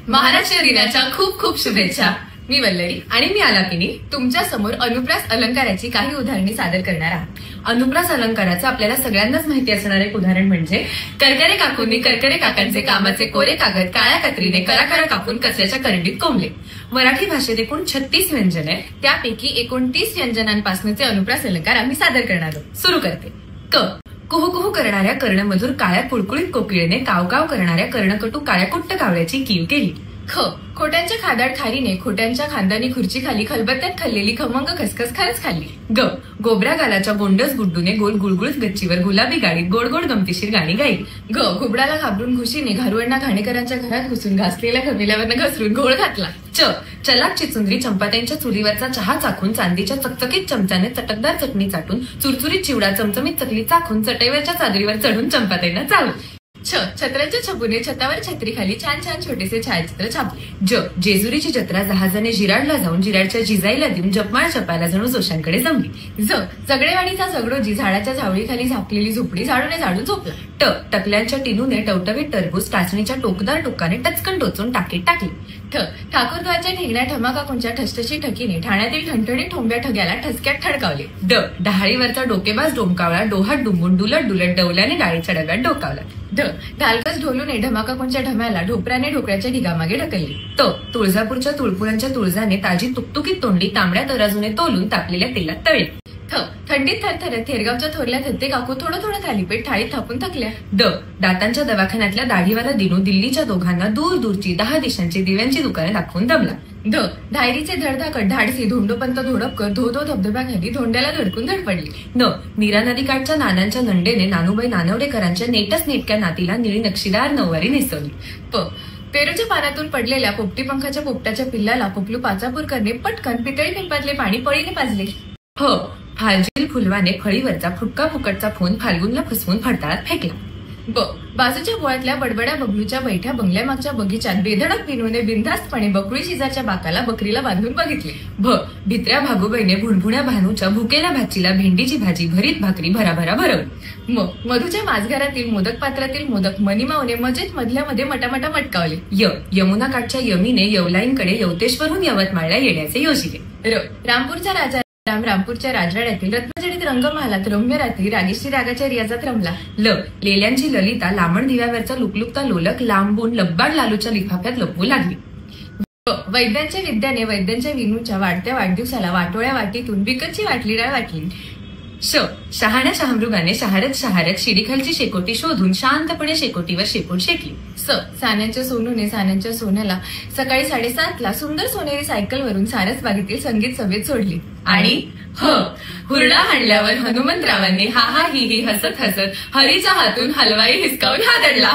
महाराष्ट्र दिनाच्या खूप खूप शुभेच्छा। मी वल्लरी आणि मी आलापिनी तुमच्या समोर अनुप्रास अलंकाराची काही उदाहरणे सादर करणार आहात। अनुप्रास अलंकाराचं आपल्याला सगळ्यांनाच माहिती असणारे एक उदाहरण म्हणजे करकरे काकूंनी करकरे काकांचे कामाचे कोरे कागद काळ्या कत्रीने करा कापून कचऱ्याच्या करंडीत कोंबले। मराठी भाषेत एकूण 36 व्यंजन आहे, त्यापैकी 29 व्यंजनांपासूनचे अनुप्रास अलंकार आम्ही सादर करणार आहोत। सुरू करते। क कुहू कुहू करणाऱ्या कर्णमधुर काळ्या कुळकुळीत कोकिळेने कावकाव करणाऱ्या कर्णकटू काळ्या कुट्ट कावळ्याची कीव केली। ख खोट्यांच्या खादाड खारीने खोट्यांच्या खांदानी खुर्ची खाली खलबत्त्यात खाल्लेली खमंग खसखस खरंच खाल्ली। ग गोबऱ्या गालाच्या गोंडस गुड्डूने गोल गुळगुळीत गच्चीवर गुलाबी गाडीत गोड गोड गमतीशीर गाणी गायली। ग घुबडाला घाबरून घुशीने घारुअण्णा घाणेकरांच्या घरात घुसून घासलेल्या खमिल्यावरनं घसरून घोळ घातला। च चलाक चिचुंद्री चंपात्यांच्या चुलीवरचा चहा चाखून चांदीच्या चकचकीत चमच्याने चटकदार चटणी चाटून चुरचुरीत चिवडा चमचमीत चकली चाखून चटईवरच्या चादरीवर चढून चंपात्यांना चालू। छ छत्राच्या छपुने छतावर छत्री खाली छान छान छोटेसे छायाचित्र छापले। ज जेजुरीची जत्रा जहाजाने जिराडला जाऊन जिराडच्या जिजाईला देऊन जपमाळ जपायला जणू जोशांकडे जमली। ज जगडेवाडीचा जगडोजी झाडाच्या झावळीखाली झापलेली झोपडी झाडूने झाडून झोपला। ट टकल्यांच्या टिनूने टवटवीत टरबूज टाचणीच्या टोकदार टोकाने टचकन टोचून टाकीत टाकली। ठ ठाकूरद्वारच्या ठेंगण्या ठमाकाकूंच्या ठसठशी ठकीने ठाण्यातील ठणठणीत ठोंब्या ठग्याला ठसक्यात ठडकावले। ड डहाळीवरचा डोकेबाज डोमकावळा डोहात डुंबून डुलत डुलत डवल्याने डाळीच्या डब्यात डोकावला। ढ ढालकस ढोलूने ढमाकाकूंच्या ढम्याला ढोपऱ्याने ढोकळ्याच्या ढिगामागे ढकलली। त तुळजापूरच्या तुळपुरांच्या तुळजाने ताजी तुकतुकीत तोंडी तांबड्या तराजूने तोलून तापलेल्या तेलात तळली। थ थंडीत थरथरत थेरगावच्या थोरल्या थत्ते काकू थोडं थोडं थालीपीठ थाळीत थापून थकल्या। ड दातांच्या दवाखान्यातल्या दाढीवाला दिनू दिल्लीच्या दोघांना दूर दूरची 10 दिशांची दिव्यांची दुकाने दाखवून दमला। ध धायरीचे धडधाकट धाडसी धोंडोपंत धोडपकर धोधो धबधब्याखाली धोंड्याला धडकून धडपडली। न नीरा नदीकाठच्या नानांच्या नंडेने नानूबाई नानवडेकरांच्या नेटच नेटक्या नातीला निळी नक्षीदार नऊवारी नेसवली। प पेरूच्या पानातून पडलेल्या पोपटी पंखाच्या पोपटाच्या पिल्लाला पोपलू पाचापूरकरने पटकन पितळी पिंपातले पाणी पळीने पाजले। ह फालजील फुलवाने फळीवरचा फुटका फुकटचा फोन फाल्गुनला फसवून फडताळात फेकला। ब बाजूच्या बोळातल्या बडबड्या बबलूच्या बैठ्या बंगल्यामागच्या बगीच्यात बेधडक बिनूने बिनधास्तपणे बकुळी शेजारच्या बाकाला बकरीला बांधून बघितले। भ भित्र्या भागूबाईने भुणभुण्या भानूच्या भुकेल्या भाचीला भेंडीची भाजी भरीत भाकरी भराभरा भरवली। म मधूच्या माझघरातील मोदक पात्रातील मोदक मनीमावने मजेत मधल्या मध्ये मटामटा मटकावले। य यमुना काठच्या यमीने यवलाईंकडे यवतेश्वरून यवतमाळला येण्याचे योजिले। र रामपूरच्या राजा रामपूरच्या राजवाड्यातील रत्नजडित रंगमहालात रम्य रात्री रागेश्री रागाच्या रियाजात रमला। ल लेल्यांची ललिता लांबण दिव्यावरचा लुकलुकता लोलक लांबून लब्बाड लालूच्या लिफाफ्यात लपवू लागली। वैद्यांच्या विद्याने वैद्यांच्या विनूच्या वाढत्या वाढदिवसाला वाटोळ्या वाटीतून बिकटची वाटली डाळ वाटली। श शहाण्या शहामृगाने शहारत शिडीखालची शेकोटी शोधून शांतपणे शेकोटीवर शेपूट शेकली। स सान्याच्या सोनूने सान्याच्या सोन्याला सकाळी 7:30ला सुंदर सोनेरी सायकलवरून सारसबागेतील संगीत सभेत सोडली। आणि ह हुरडा हाणल्यावर हनुमंतरावांनी हा हा ही हसत हसत हरीच्या हातून हलवाई हिसकावून हादरला।